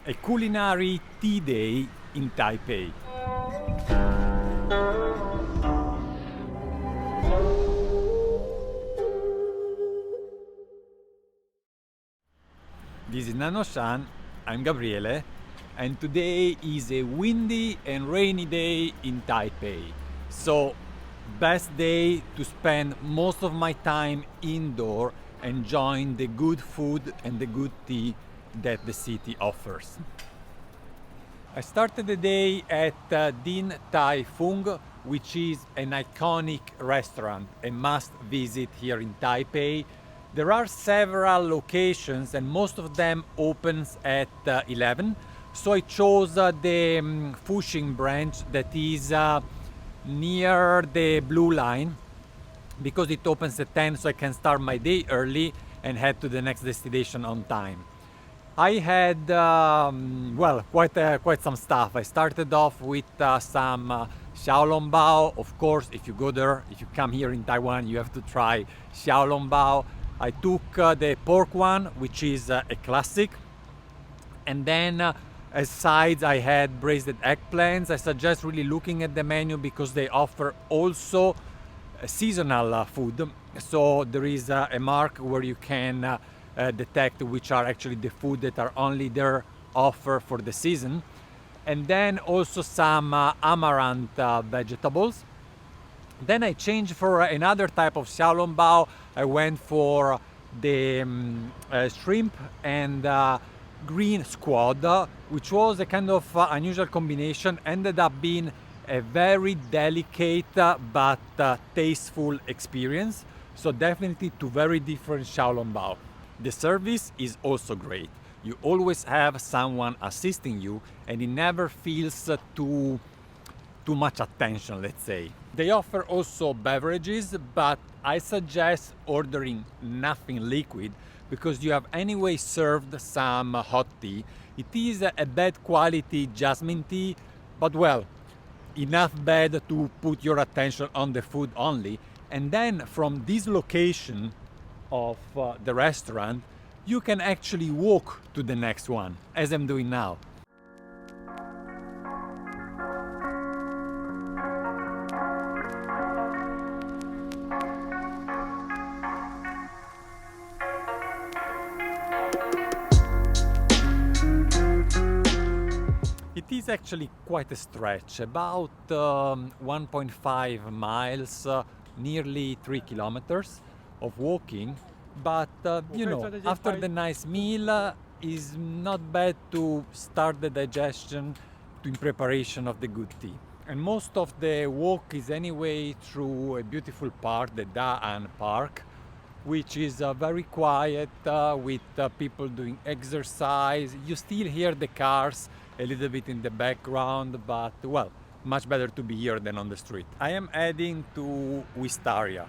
a culinary tea day in Taipei. This is nannuoshan, I'm Gabriele, and today is a windy and rainy day in Taipei. So, best day to spend most of my time indoor enjoying the good food and the good tea that the city offers. I started the day at Din Tai Fung, which is an iconic restaurant, a must visit here in Taipei. There are several locations and most of them opens at 11. So I chose the Fuxing branch that is near the blue line because it opens at 10, so I can start my day early and head to the next destination on time. I had quite some stuff. I started off with some xiaolongbao. Of course, if you come here in Taiwan, you have to try xiaolongbao. I took the pork one, which is a classic, and then as sides I had braised eggplants. I suggest really looking at the menu because they offer also seasonal food. So there is a mark where you can detect which are actually the food that are only there offer for the season. And then also some amaranth vegetables. Then I changed for another type of xiaolongbao. I went for the shrimp and green squad, which was a kind of unusual combination. Ended up being a very delicate but tasteful experience. So definitely two very different xiaolongbao. The service is also great. You always have someone assisting you and it never feels too much attention, let's say. They offer also beverages, but I suggest ordering nothing liquid because you have anyway served some hot tea. It is a bad quality jasmine tea, but well, enough bad to put your attention on the food only. And then from this location of the restaurant, you can actually walk to the next one, as I'm doing now. It is actually quite a stretch, about 1.5 miles, nearly 3 kilometers of walking. But after the nice meal, is not bad to start the digestion in preparation of the good tea. And most of the walk is anyway through a beautiful park, the Daan Park, which is very quiet with people doing exercise. You still hear the cars a little bit in the background, but well, much better to be here than on the street. I am heading to Wistaria.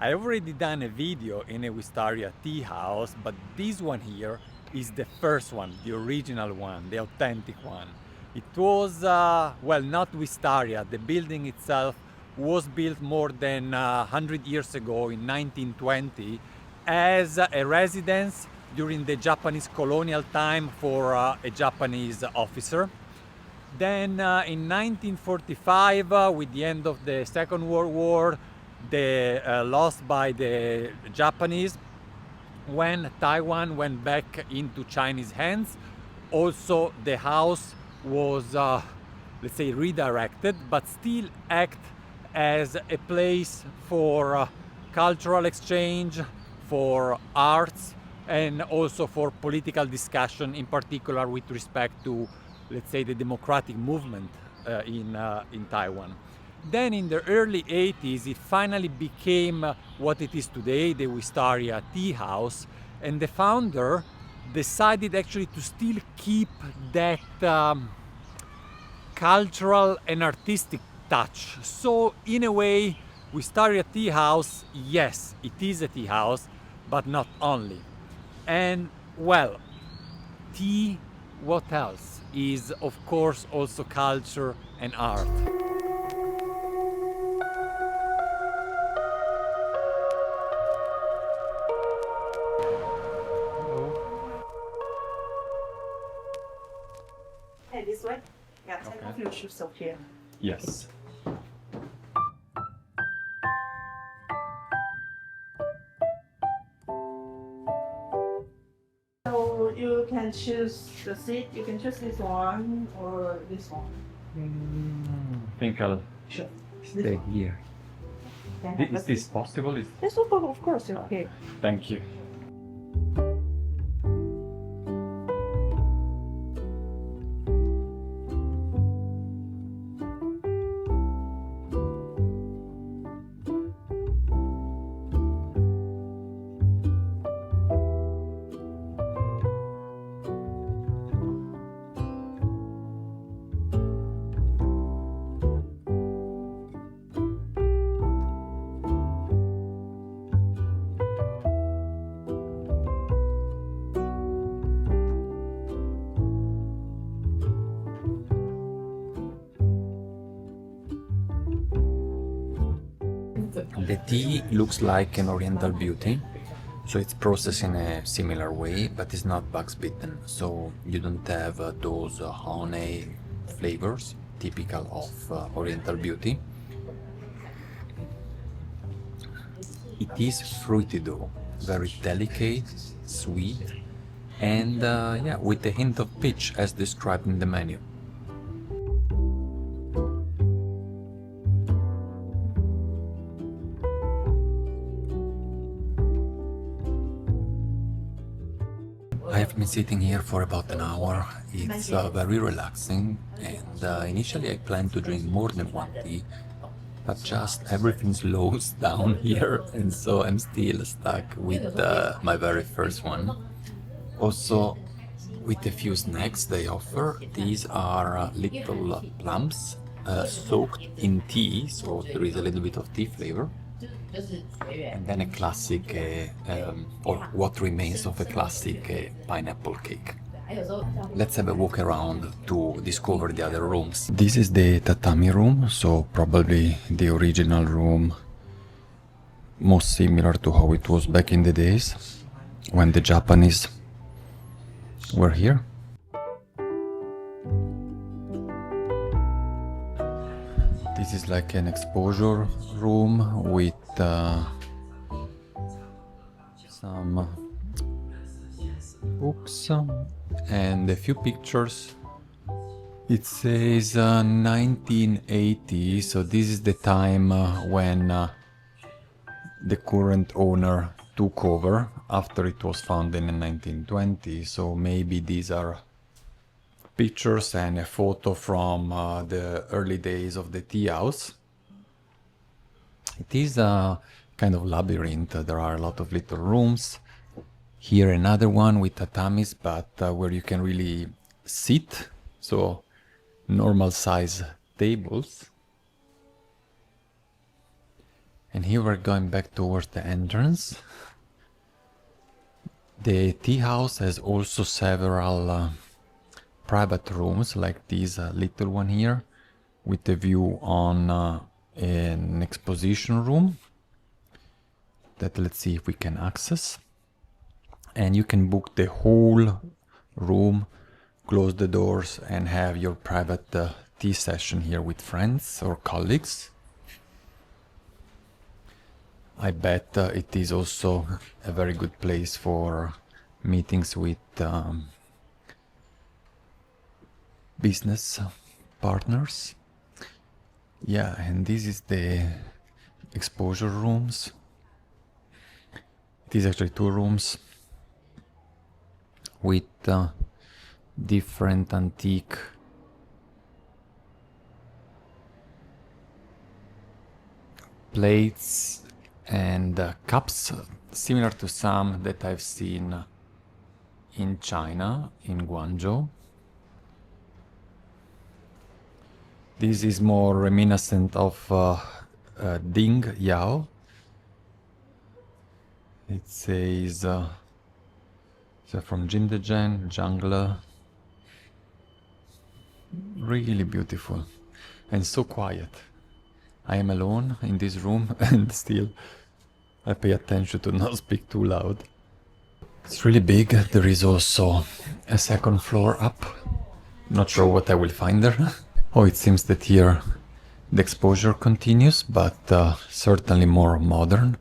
I already done a video in a Wistaria Tea House, but this one here is the first one, the original one, the authentic one. It was, not Wistaria. The building itself was built more than 100 years ago in 1920 as a residence during the Japanese colonial time for a Japanese officer. Then in 1945, with the end of the Second World War, lost by the Japanese, when Taiwan went back into Chinese hands, also the house was, let's say, redirected, but still act as a place for cultural exchange, for arts, and also for political discussion, in particular with respect to, let's say, the democratic movement in Taiwan. Then in the early 80s, it finally became what it is today, the Wistaria Tea House, and the founder decided actually to still keep that cultural and artistic touch. So in a way, Wistaria Tea House, yes, it is a tea house, but not only. And well, tea, what else? Is of course also culture and art. Hey, this way. Yeah, take off your shoes up here. Yes. So you can choose the seat. You can choose this one or this one. I think I'll Sure. stay here. Is this possible? Yes, of course. Okay. Thank you. The tea looks like an oriental beauty, so it's processed in a similar way, but it's not bugs bitten, so you don't have those honey flavors typical of oriental beauty. It is fruity though, very delicate, sweet, and yeah, with a hint of peach as described in the menu. I have been sitting here for about an hour. It's very relaxing, and initially I planned to drink more than one tea, but just everything slows down here, and so I'm still stuck with my very first one. Also, with a few snacks they offer. These are little plums soaked in tea, so there is a little bit of tea flavor. And then a classic, or what remains of a classic pineapple cake. Let's have a walk around to discover the other rooms. This is the tatami room, so probably the original room, most similar to how it was back in the days when the Japanese were here. This is like an exposure room with some books and a few pictures. It says 1980, so this is the time when the current owner took over after it was founded in 1920, so maybe these are pictures and a photo from the early days of the tea house. It is a kind of labyrinth. There are a lot of little rooms. Here another one with tatamis, but where you can really sit, so normal size tables. And here we're going back towards the entrance. The tea house has also several private rooms like this little one here with a view on an exposition room that let's see if we can access. And you can book the whole room, close the doors and have your private tea session here with friends or colleagues. I bet it is also a very good place for meetings with business partners. Yeah, and this is the exposure rooms. It is actually two rooms with different antique plates and cups, similar to some that I've seen in China, in Guangzhou. This is more reminiscent of Ding Yao. It says so from Jindezhen, Jungle. Really beautiful and so quiet. I am alone in this room and still I pay attention to not speak too loud. It's really big. There is also a second floor up Not sure what I will find there. Oh, it seems that here the exposure continues, but certainly more modern.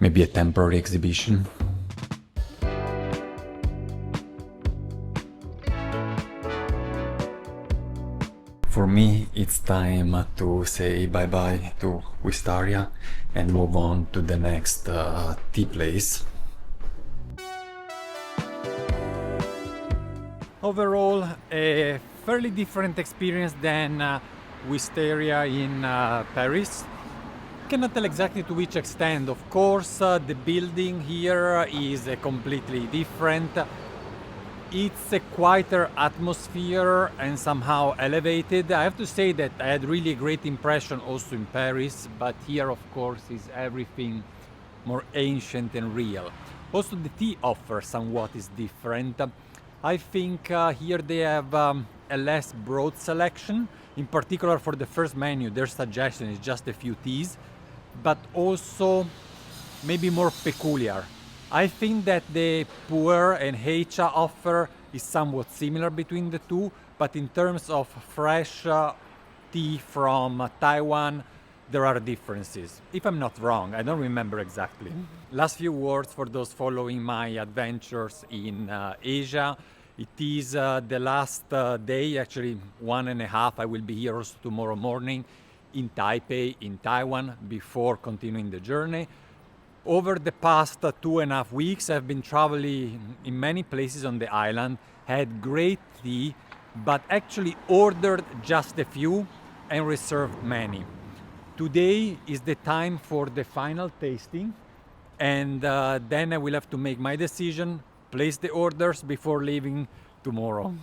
Maybe a temporary exhibition. For me, it's time to say bye-bye to Wistaria and move on to the next tea place. Overall, a fairly different experience than Wistaria in Paris. Cannot tell exactly to which extent. Of course, the building here is completely different. It's a quieter atmosphere and somehow elevated. I have to say that I had really a great impression also in Paris, but here of course is everything more ancient and real. Also the tea offer somewhat is different. I think here they have a less broad selection. In particular for the first menu, their suggestion is just a few teas, but also maybe more peculiar. I think that the pu'er and heicha offer is somewhat similar between the two, but in terms of fresh tea from Taiwan, there are differences. If I'm not wrong, I don't remember exactly. Last few words for those following my adventures in Asia. It is the last day, actually 1.5. I will be here also tomorrow morning in Taipei, in Taiwan, before continuing the journey. Over the past 2.5 weeks, I've been traveling in many places on the island, had great tea, but actually ordered just a few and reserved many. Today is the time for the final tasting, and then I will have to make my decision, place the orders before leaving tomorrow.